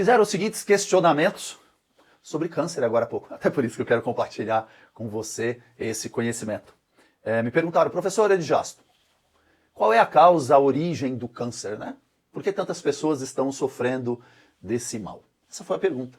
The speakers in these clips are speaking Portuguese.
fizeram os seguintes questionamentos sobre câncer agora há pouco. Até por isso que eu quero compartilhar com você esse conhecimento. Me perguntaram, professor Edijasto, qual é a causa, a origem do câncer, né? Por que tantas pessoas estão sofrendo desse mal? Essa foi a pergunta.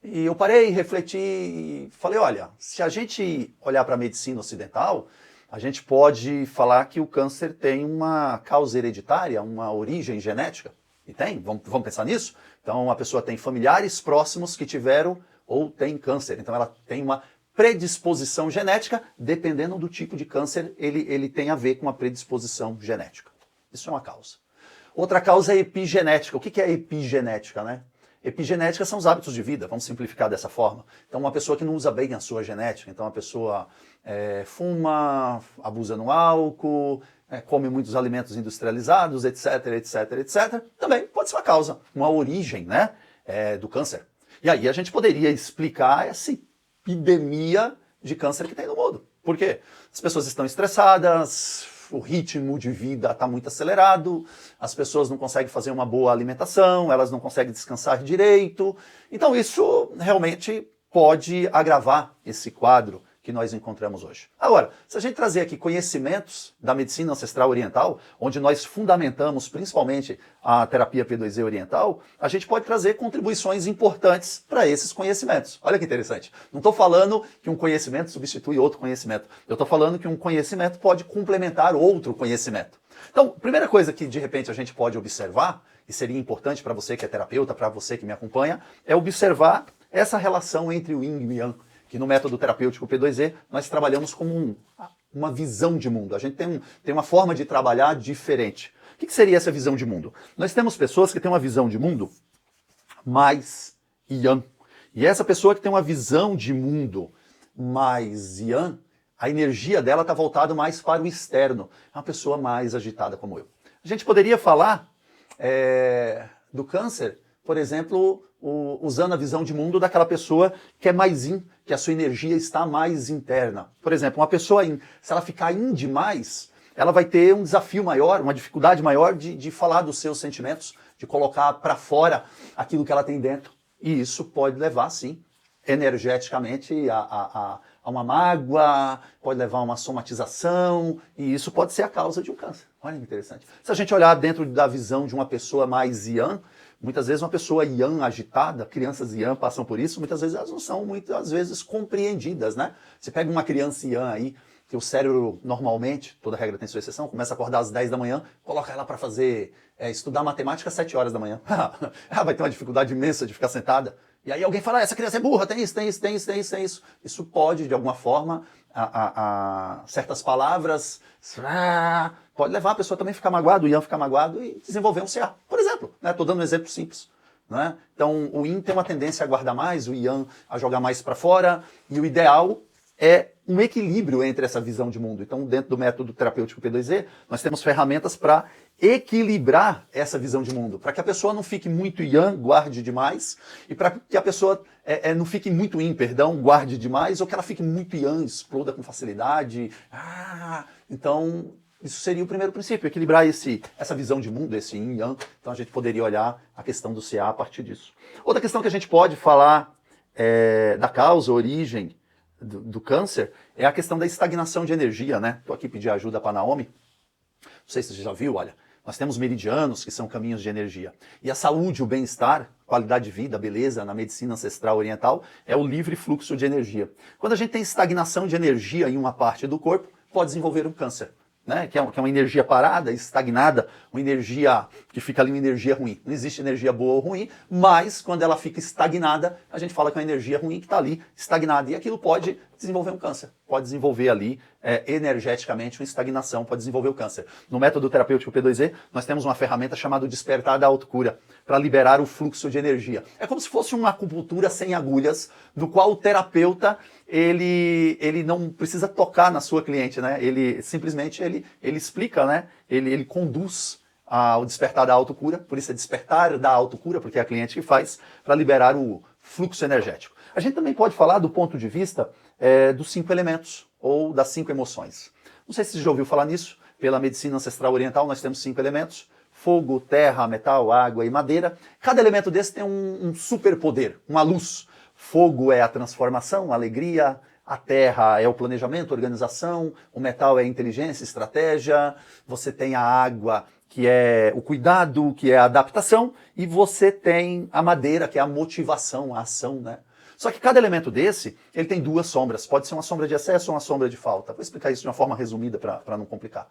E eu parei, refleti e falei, olha, se a gente olhar para a medicina ocidental, a gente pode falar que o câncer tem uma causa hereditária, uma origem genética. E tem, vamos pensar nisso? Então a pessoa tem familiares próximos que tiveram ou tem câncer. Então ela tem uma predisposição genética, dependendo do tipo de câncer, ele tem a ver com a predisposição genética. Isso é uma causa. Outra causa é epigenética. O que é epigenética, né? Epigenética são os hábitos de vida, vamos simplificar dessa forma. Então uma pessoa que não usa bem a sua genética, então a pessoa fuma, abusa no álcool, come muitos alimentos industrializados, etc, etc, etc, também pode ser uma causa, uma origem, né, do câncer. E aí a gente poderia explicar essa epidemia de câncer que tem no mundo. Por quê? As pessoas estão estressadas, o ritmo de vida está muito acelerado, as pessoas não conseguem fazer uma boa alimentação, elas não conseguem descansar direito. Então isso realmente pode agravar esse quadro que nós encontramos hoje. Agora, se a gente trazer aqui conhecimentos da medicina ancestral oriental, onde nós fundamentamos principalmente a terapia P2E oriental, a gente pode trazer contribuições importantes para esses conhecimentos. Olha que interessante. Não estou falando que um conhecimento substitui outro conhecimento. Eu estou falando que um conhecimento pode complementar outro conhecimento. Então, primeira coisa que de repente a gente pode observar, e seria importante para você que é terapeuta, para você que me acompanha, é observar essa relação entre o Yin e o Yang, que no método terapêutico P2E nós trabalhamos como uma visão de mundo. A gente tem uma forma de trabalhar diferente. O que seria essa visão de mundo? Nós temos pessoas que têm uma visão de mundo mais Yang. E essa pessoa que tem uma visão de mundo mais Yang, a energia dela está voltada mais para o externo. É uma pessoa mais agitada como eu. A gente poderia falar do câncer, por exemplo, usando a visão de mundo daquela pessoa que é mais yin, que a sua energia está mais interna. Por exemplo, uma pessoa yin, se ela ficar yin demais, ela vai ter um desafio maior, uma dificuldade maior de falar dos seus sentimentos, de colocar para fora aquilo que ela tem dentro. E isso pode levar, sim, energeticamente a uma mágoa, pode levar a uma somatização, e isso pode ser a causa de um câncer. Olha que interessante. Se a gente olhar dentro da visão de uma pessoa mais yang, muitas vezes uma pessoa yang agitada, crianças yang passam por isso, muitas vezes elas não são muitas vezes compreendidas, né? Você pega uma criança yang aí, que o cérebro normalmente, toda regra tem sua exceção, começa a acordar às 10 da manhã, coloca ela para fazer, estudar matemática às 7 horas da manhã. Ela vai ter uma dificuldade imensa de ficar sentada. E aí alguém fala, essa criança é burra, tem isso, tem isso, tem isso, tem isso, tem isso. Isso pode, de alguma forma, certas palavras, pode levar a pessoa também a ficar magoada, o Yang ficar magoado e desenvolver um CA. Por exemplo, estou dando um exemplo simples. Né? Então o Yin tem uma tendência a guardar mais, o Yang a jogar mais para fora, e o ideal é um equilíbrio entre essa visão de mundo. Então, dentro do método terapêutico P2E, nós temos ferramentas para equilibrar essa visão de mundo, para que a pessoa não fique muito yang, guarde demais, e para que a pessoa não fique muito yin, perdão, guarde demais, ou que ela fique muito yang, exploda com facilidade. Então, isso seria o primeiro princípio, equilibrar essa visão de mundo, esse yin, yang. Então, a gente poderia olhar a questão do CA a partir disso. Outra questão que a gente pode falar da causa, origem do câncer, é a questão da estagnação de energia, né? Estou aqui pedir ajuda para a Naomi. Não sei se você já viu, olha, nós temos meridianos, que são caminhos de energia. E a saúde, o bem-estar, qualidade de vida, a beleza, na medicina ancestral oriental, é o livre fluxo de energia. Quando a gente tem estagnação de energia em uma parte do corpo, pode desenvolver um câncer. Né? Que é uma energia parada, estagnada, uma energia que fica ali, uma energia ruim. Não existe energia boa ou ruim, mas quando ela fica estagnada, a gente fala que é uma energia ruim que está ali estagnada. E aquilo pode desenvolver um câncer, pode desenvolver ali energeticamente uma estagnação, pode desenvolver o câncer. No método terapêutico P2E, nós temos uma ferramenta chamada despertar da autocura, para liberar o fluxo de energia. É como se fosse uma acupuntura sem agulhas, do qual o terapeuta ele não precisa tocar na sua cliente, né? Ele simplesmente ele explica, né? Ele conduz ao despertar da autocura, por isso é despertar da autocura, porque é a cliente que faz, para liberar o fluxo energético. A gente também pode falar do ponto de vista dos 5 elementos, ou das 5 emoções. Não sei se você já ouviu falar nisso, pela medicina ancestral oriental nós temos 5 elementos: fogo, terra, metal, água e madeira. Cada elemento desse tem um superpoder, uma luz. Fogo é a transformação, a alegria. A terra é o planejamento, organização. O metal é a inteligência, estratégia. Você tem a água, que é o cuidado, que é a adaptação. E você tem a madeira, que é a motivação, a ação, né? Só que cada elemento desse, ele tem duas sombras. Pode ser uma sombra de excesso ou uma sombra de falta. Vou explicar isso de uma forma resumida para não complicar.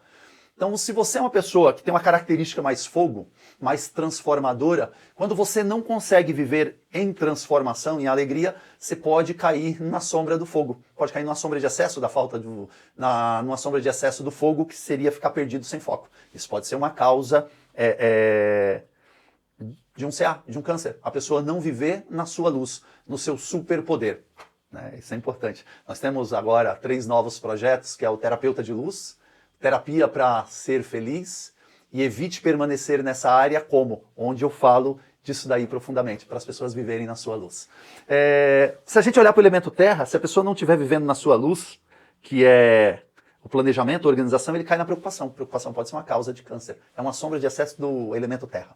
Então, se você é uma pessoa que tem uma característica mais fogo, mais transformadora, quando você não consegue viver em transformação, em alegria, você pode cair na sombra do fogo. Pode cair numa sombra de excesso da falta numa sombra de excesso do fogo, que seria ficar perdido sem foco. Isso pode ser uma causa de um CA, de um câncer. A pessoa não viver na sua luz, no seu superpoder. Né? Isso é importante. Nós temos agora 3 novos projetos, que é o Terapeuta de Luz, Terapia para Ser Feliz e Evite Permanecer nessa área como? Onde eu falo disso daí profundamente, para as pessoas viverem na sua luz. Se a gente olhar para o elemento terra, se a pessoa não estiver vivendo na sua luz, que é o planejamento, a organização, ele cai na preocupação. Preocupação pode ser uma causa de câncer. É uma sombra de excesso do elemento terra.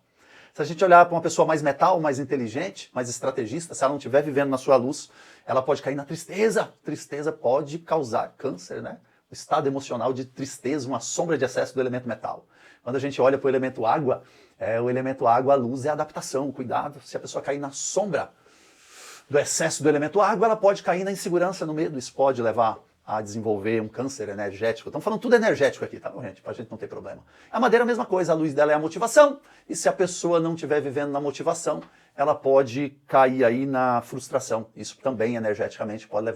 Se a gente olhar para uma pessoa mais metal, mais inteligente, mais estrategista, se ela não estiver vivendo na sua luz, ela pode cair na tristeza. Tristeza pode causar câncer, né? O estado emocional de tristeza, uma sombra de excesso do elemento metal. Quando a gente olha para o elemento água, a luz é a adaptação, cuidado. Se a pessoa cair na sombra do excesso do elemento água, ela pode cair na insegurança, no medo. Isso pode levar a desenvolver um câncer energético. Estamos falando tudo energético aqui, tá bom, gente? Para a gente não ter problema. A madeira é a mesma coisa, a luz dela é a motivação. E se a pessoa não estiver vivendo na motivação, ela pode cair aí na frustração. Isso também energeticamente pode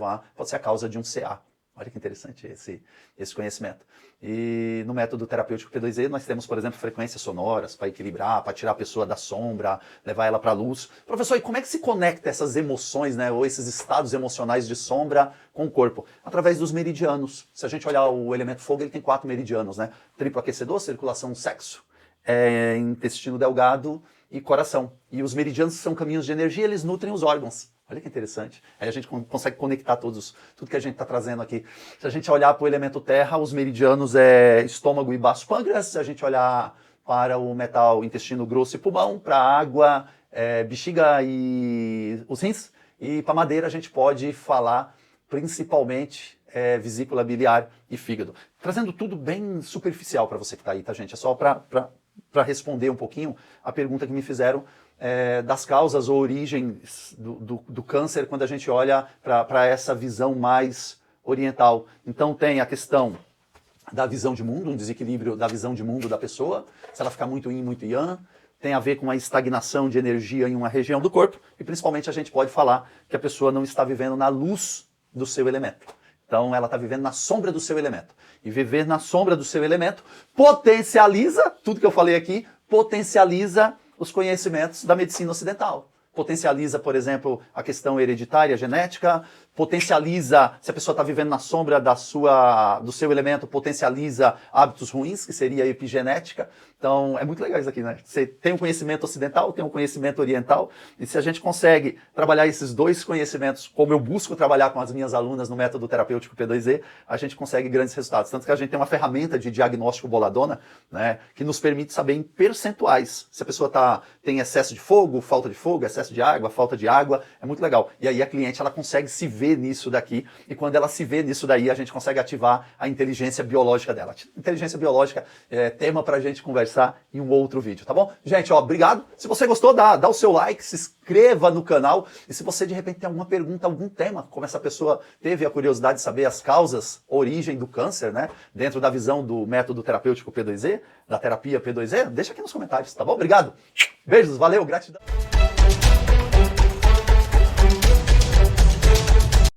ser a causa de um CA. Olha que interessante esse conhecimento. E no método terapêutico P2E nós temos, por exemplo, frequências sonoras para equilibrar, para tirar a pessoa da sombra, levar ela para a luz. Professor, e como é que se conecta essas emoções, né, ou esses estados emocionais de sombra com o corpo? Através dos meridianos. Se a gente olhar o elemento fogo, ele tem 4 meridianos, né? Triplo aquecedor, circulação, sexo, intestino delgado e coração. E os meridianos são caminhos de energia, eles nutrem os órgãos. Olha que interessante. Aí a gente consegue conectar tudo que a gente está trazendo aqui. Se a gente olhar para o elemento terra, os meridianos é estômago e baço pâncreas. Se a gente olhar para o metal, intestino grosso e pulmão. Para a água, bexiga e os rins. E para a madeira a gente pode falar principalmente vesícula biliar e fígado. Trazendo tudo bem superficial para você que está aí, tá, gente? É só para responder um pouquinho a pergunta que me fizeram das causas ou origens do câncer quando a gente olha para essa visão mais oriental. Então tem a questão da visão de mundo, um desequilíbrio da visão de mundo da pessoa, se ela ficar muito yin, muito yang, tem a ver com a estagnação de energia em uma região do corpo, e principalmente a gente pode falar que a pessoa não está vivendo na luz do seu elemento. Então ela está vivendo na sombra do seu elemento. E viver na sombra do seu elemento potencializa, tudo que eu falei aqui, potencializa os conhecimentos da medicina ocidental. Potencializa, por exemplo, a questão hereditária, genética, potencializa, se a pessoa está vivendo na sombra do seu elemento, potencializa hábitos ruins, que seria a epigenética. Então, é muito legal isso aqui, né? Você tem um conhecimento ocidental, tem um conhecimento oriental, e se a gente consegue trabalhar esses dois conhecimentos, como eu busco trabalhar com as minhas alunas no método terapêutico P2E, a gente consegue grandes resultados. Tanto que a gente tem uma ferramenta de diagnóstico boladona, né, que nos permite saber em percentuais se a pessoa tem excesso de fogo, falta de fogo, excesso de água, falta de água, é muito legal. E aí a cliente ela consegue se ver nisso daqui, e quando ela se vê nisso daí, a gente consegue ativar a inteligência biológica dela. Inteligência biológica é tema pra gente conversar em um outro vídeo, tá bom? Gente, ó, obrigado. Se você gostou, dá o seu like, se inscreva no canal, e se você de repente tem alguma pergunta, algum tema, como essa pessoa teve a curiosidade de saber as causas, origem do câncer, né, dentro da visão do método terapêutico P2E, da terapia P2E, deixa aqui nos comentários, tá bom? Obrigado. Beijos, valeu, gratidão.